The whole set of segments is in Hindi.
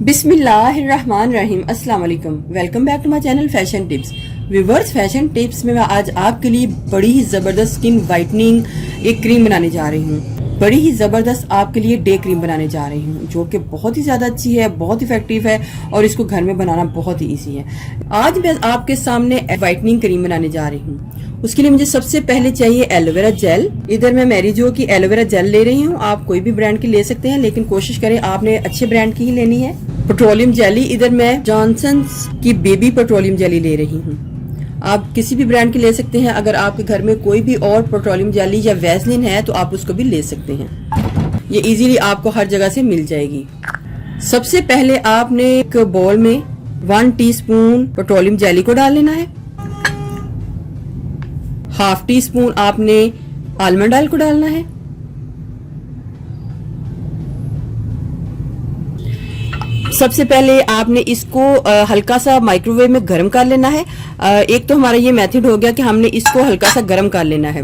बिस्मिल्लाहिर्रहमानिर्रहीम। अस्सलाम वालेकुम। Welcome back to my channel fashion tips. Viewers, fashion tips में मैं आज आपके लिए बड़ी ही ज़बरदस्त स्किन वाइटनिंग एक क्रीम बनाने जा रही हूँ। बड़ी ही ज़बरदस्त आपके लिए डे क्रीम बनाने जा रही हूँ, जो कि बहुत ही ज़्यादा अच्छी है, बहुत इफेक्टिव है और इसको घर में बनाना बहुत ही ईजी है। आज मैं आपके सामने वाइटनिंग क्रीम बनाने जा रही हूँ। उसके लिए मुझे सबसे पहले चाहिए एलोवेरा जेल। इधर मैं मैरिजो की एलोवेरा जेल ले रही हूँ। आप कोई भी ब्रांड की ले सकते हैं, लेकिन कोशिश करें आपने अच्छे ब्रांड की ही लेनी है। पेट्रोलियम जेली, इधर मैं जॉनसन्स की बेबी पेट्रोलियम जेली ले रही हूँ। आप किसी भी ब्रांड की ले सकते हैं। अगर आपके घर में कोई भी और पेट्रोलियम जेली या वैसलीन है तो आप उसको भी ले सकते हैं। ये इजीली आपको हर जगह से मिल जाएगी। सबसे पहले आपने एक बाउल में 1 टीस्पून पेट्रोलियम जेली को डाल लेना है। हाफ टी स्पून आपने आलमंड ऑयल को डालना है। सबसे पहले आपने इसको हल्का सा माइक्रोवेव में गर्म कर लेना है। एक तो हमारा ये मेथड हो गया कि हमने इसको हल्का सा गर्म कर लेना है,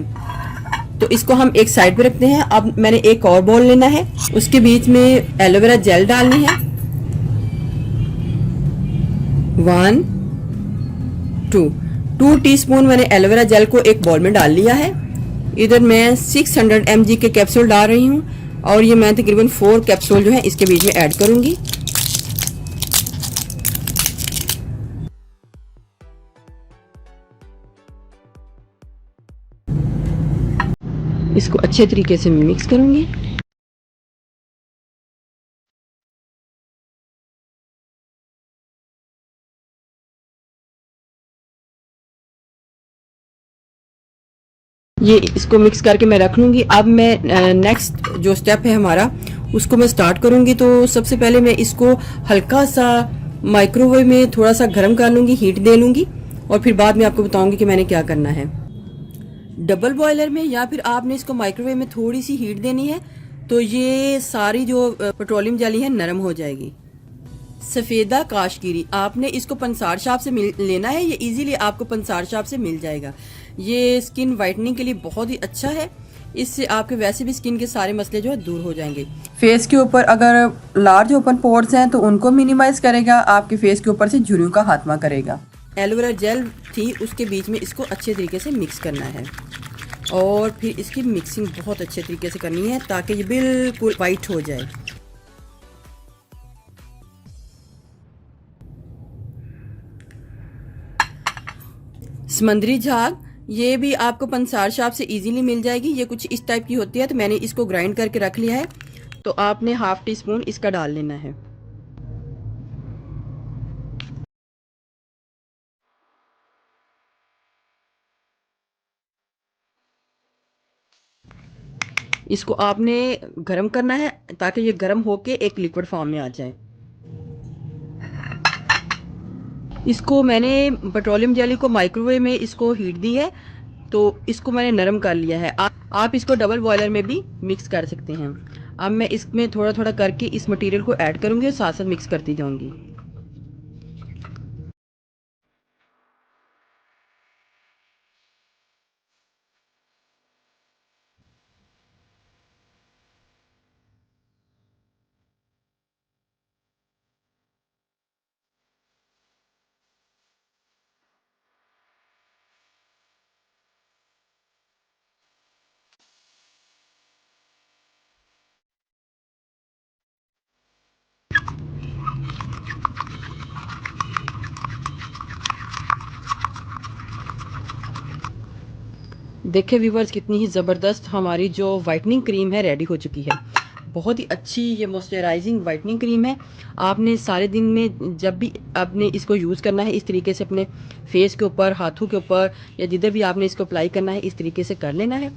तो इसको हम एक साइड पे रखते हैं। अब मैंने एक और बाउल लेना है, उसके बीच में एलोवेरा जेल डालनी है। 1 2 टीस्पून मैंने एलोवेरा जेल को एक बाउल में डाल लिया है। इधर मैं 600 mg के कैप्सूल डाल रही हूँ और ये मैं तकरीबन 4 कैप्सूल जो है इसके बीच में ऐड करूंगी। इसको अच्छे तरीके से मिक्स करूंगी। ये इसको मिक्स करके मैं रख लूंगी। अब मैं नेक्स्ट जो स्टेप है हमारा, उसको मैं स्टार्ट करूंगी। तो सबसे पहले मैं इसको हल्का सा माइक्रोवेव में थोड़ा सा गर्म कर लूंगी, हीट दे लूंगी और फिर बाद में आपको बताऊंगी कि मैंने क्या करना है। डबल बॉयलर में या फिर आपने इसको माइक्रोवेव में थोड़ी सी हीट देनी है, तो ये सारी जो पेट्रोलियम जेली है नरम हो जाएगी। सफेदा काशगिरी, आपने इसको पंसार शॉप से लेना है। ये इजीली आपको पंसार शॉप से मिल जाएगा। ये स्किन वाइटनिंग के लिए बहुत ही अच्छा है। इससे आपके वैसे भी स्किन के सारे मसले जो है दूर हो जाएंगे। फेस के ऊपर अगर लार्ज ओपन पोर्स हैं तो उनको मिनिमाइज करेगा, आपके फेस के ऊपर से झुर्रियों का खात्मा करेगा। एलोवेरा जेल थी, उसके बीच में इसको अच्छे तरीके से मिक्स करना है और फिर इसकी मिक्सिंग बहुत अच्छे तरीके से करनी है ताकि ये बिल्कुल वाइट हो जाए। समंदरी झाग, ये भी आपको पंसार शॉप से इजीली मिल जाएगी। ये कुछ इस टाइप की होती है, तो मैंने इसको ग्राइंड करके रख लिया है। तो आपने हाफ टी स्पून इसका डाल लेना है। इसको आपने गरम करना है ताकि ये गरम होके एक लिक्विड फॉर्म में आ जाए। इसको मैंने पेट्रोलियम जेली को माइक्रोवेव में इसको हीट दी है, तो इसको मैंने नरम कर लिया है। आप इसको डबल बॉयलर में भी मिक्स कर सकते हैं। अब मैं इसमें थोड़ा थोड़ा करके इस मटेरियल को ऐड करूंगी और साथ साथ मिक्स करती जाऊंगी। देखिए व्यूवर्स, कितनी ही ज़बरदस्त हमारी जो वाइटनिंग क्रीम है रेडी हो चुकी है। बहुत ही अच्छी ये मॉइस्चराइजिंग वाइटनिंग क्रीम है। आपने सारे दिन में जब भी आपने इसको यूज़ करना है, इस तरीके से अपने फेस के ऊपर, हाथों के ऊपर या जिधर भी आपने इसको अप्लाई करना है, इस तरीके से कर लेना है।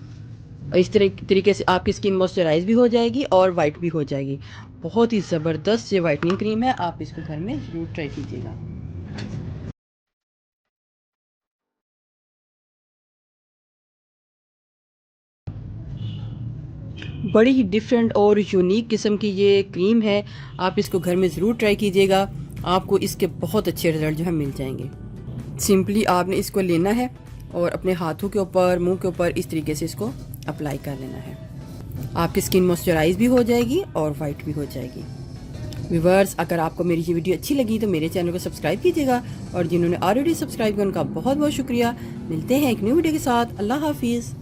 इस तरीके से आपकी स्किन मॉइस्चराइज भी हो जाएगी और वाइट भी हो जाएगी। बहुत ही ज़बरदस्त ये वाइटनिंग क्रीम है, आप इसको घर में ज़रूर ट्राई कीजिएगा। बड़ी ही डिफरेंट और यूनिक किस्म की ये क्रीम है। आप इसको घर में ज़रूर ट्राई कीजिएगा, आपको इसके बहुत अच्छे रिजल्ट जो है मिल जाएंगे। सिंपली आपने इसको लेना है और अपने हाथों के ऊपर, मुंह के ऊपर इस तरीके से इसको अप्लाई कर लेना है। आपकी स्किन मॉइस्चराइज भी हो जाएगी और वाइट भी हो जाएगी। व्यूवर्स, अगर आपको मेरी ये वीडियो अच्छी लगी तो मेरे चैनल को सब्सक्राइब कीजिएगा, और जिन्होंने ऑलरेडी सब्सक्राइब किया उनका बहुत बहुत शुक्रिया। मिलते हैं एक न्यू वीडियो के साथ। अल्लाह हाफिज़।